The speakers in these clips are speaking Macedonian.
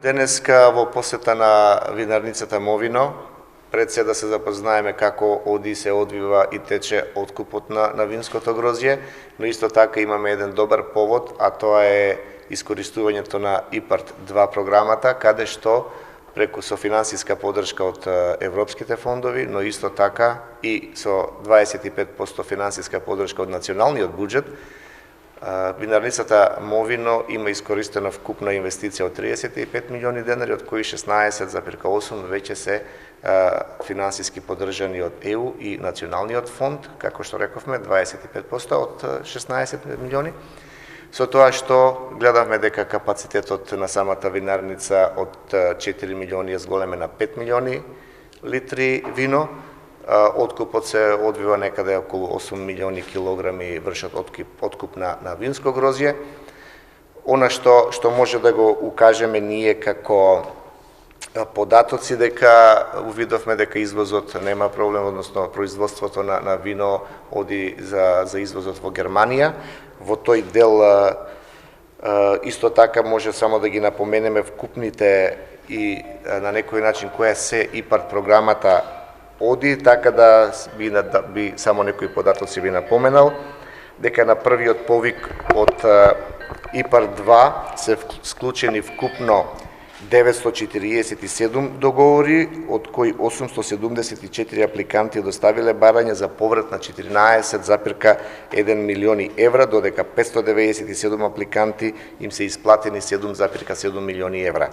Денеска во посета на винарницата Мовино, пред се да се запознаеме како оди се одвива и тече откупот на винското грозје, но исто така имаме еден добар повод, а тоа е искористувањето на ИПАРТ 2 програмата, каде што преку со финансиска поддршка од европските фондови, но исто така и со 25% финансиска поддршка од националниот буџет, винарницата Мовино има искористена вкупна инвестиција од 35 милиони денари, од кои 16,8 веќе се финансиски поддржани од ЕУ и националниот фонд, како што рековме, 25% од 16 милиони. Со тоа што гледавме дека капацитетот на самата винарница од 4 милиони е зголеме на 5 милиони литри вино, откупот се одвива некаде околу 8 милиони килограми вршат откуп на винско грозје. Она што може да го укажеме ние како податоци, дека увидовме дека извозот нема проблем, односно производството на вино оди за извозот во Германија. Во тој дел исто така може само да ги напоменеме вкупните и на некој начин која се ИПАРТ програмата оди, така да би само некои податоци би напоменал, дека на првиот повик од ИПАРТ 2 се склучени вкупно 947 договори, од кои 874 апликанти доставиле барање за поврат на 14,1 милиони евра, додека 597 апликанти им се исплатени 7,7 милиони евра.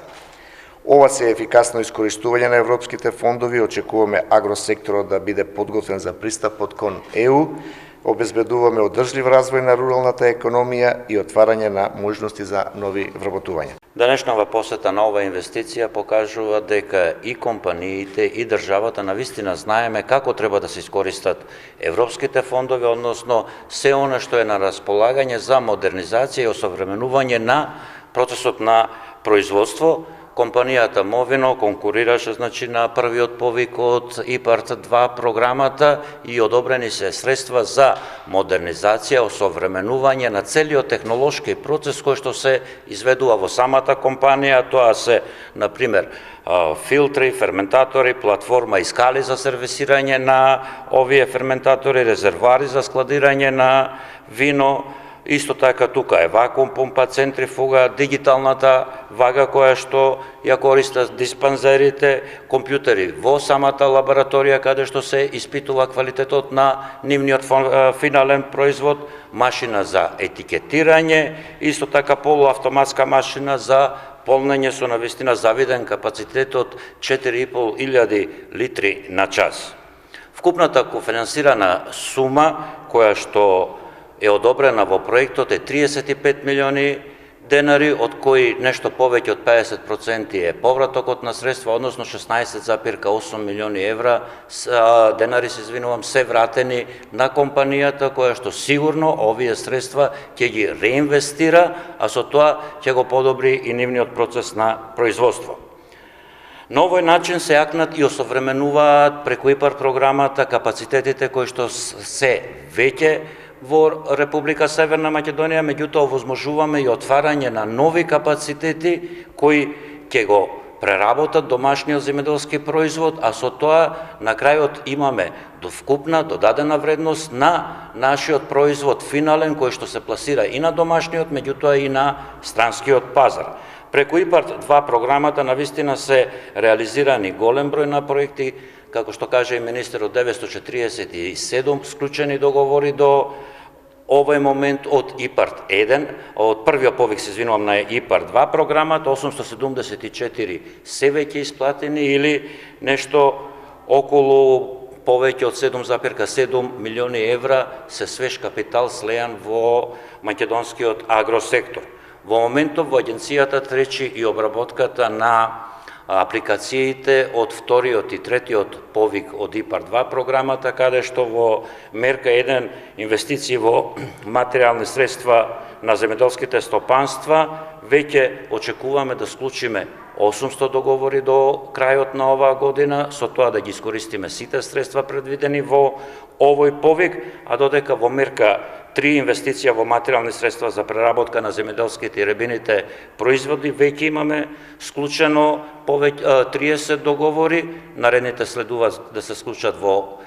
Ова се ефикасно искористување на европските фондови, очекуваме агросекторот да биде подготвен за пристапот кон ЕУ, обезбедуваме одржлив развој на руралната економија и отварање на можности за нови вработувања. Денешнава посета на ова инвестиција покажува дека и компаниите и државата навистина знаеме како треба да се искористат европските фондови, односно се она што е на располагање за модернизација и осовременување на процесот на производство. Компанијата Мовино конкурираше на првиот повик од ИПАРТ 2 програмата и одобрени се средства за модернизација, осовременување на целиот технолошки процес кој што се изведува во самата компанија. Тоа се, например, филтри, ферментатори, платформа и скали за сервисирање на овие ферментатори, резервоари за складирање на вино. Исто така тука е вакуум помпа, центрифуга, дигиталната вага која што ја користат диспанзерите, компјутери во самата лабораторија каде што се испитува квалитетот на нивниот финален производ, машина за етикетирање, исто така полуавтоматска машина за полнење со навистина завиден капацитет од 4.500 литри на час. Вкупната кофинансирана сума која што е одобрена во проектот е 35 милиони денари, од кои нешто повеќе од 50% е повратокот на средства, односно 16,8 милиони евра денари се вратени на компанијата, која што сигурно овие средства ќе ги реинвестира, а со тоа ќе го подобри и нивниот процес на производство. На овој начин се јакнат и осовременуваат преку ИПАРТ програмата капацитетите кои што се веќе во Република Северна Македонија, меѓутоа овозможуваме и отварање на нови капацитети кои ќе го преработат домашниот земјоделски производ, а со тоа на крајот имаме вкупна додадена вредност на нашиот производ финален кој што се пласира и на домашниот, меѓутоа и на странскиот пазар. Преку ИПАРТ 2 програмата навистина се реализирани голем број на проекти, како што каже и министерот, 947 склучени договори до овој момент од ИПАРТ 1, од првиот повик на ИПАРТ 2 програмата, 874 се веќе исплатени или нешто околу повеќе од 7,7 милиони евра се свеж капитал слејан во македонскиот агросектор. Во моментов во агенцијата тречи и обработката на апликациите од вториот и третиот повик од ИПАРТ 2 програмата, каде што во мерка 1 инвестиции во материјални средства на земјоделските стопанства веќе очекуваме да склучиме 800 договори до крајот на оваа година, со тоа да ги искористиме сите средства предвидени во овој повик, а додека во мерка 3 инвестиција во материјални средства за преработка на земјоделските и рибините производи, веќе имаме склучено 30 договори, наредните следува да се склучат во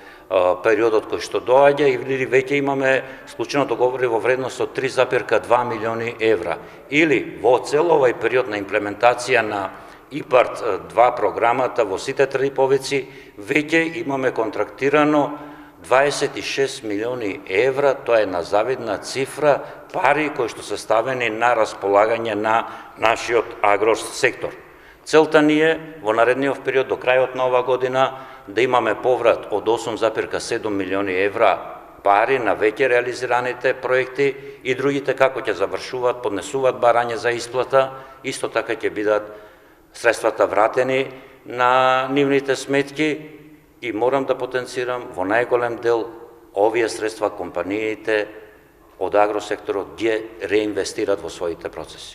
периодот кој што доаѓа, или веќе имаме склучено договори во вредност од 3,2 милиони евра. Или во цел овај период на имплементација на ИПАРД 2 програмата во сите триповици, веќе имаме контрактирано 26 милиони евра, тоа е назавидна цифра, пари кои што се ставени на располагање на нашиот агросектор. Целта ни е во наредниот период до крајот на ова година да имаме поврат од 8,7 милиони евра пари на веќе реализираните проекти и другите како ќе завршуваат, поднесуваат барање за исплата, исто така ќе бидат средствата вратени на нивните сметки и морам да потенцирам во најголем дел овие средства компаниите од агросекторот ги реинвестират во своите процеси.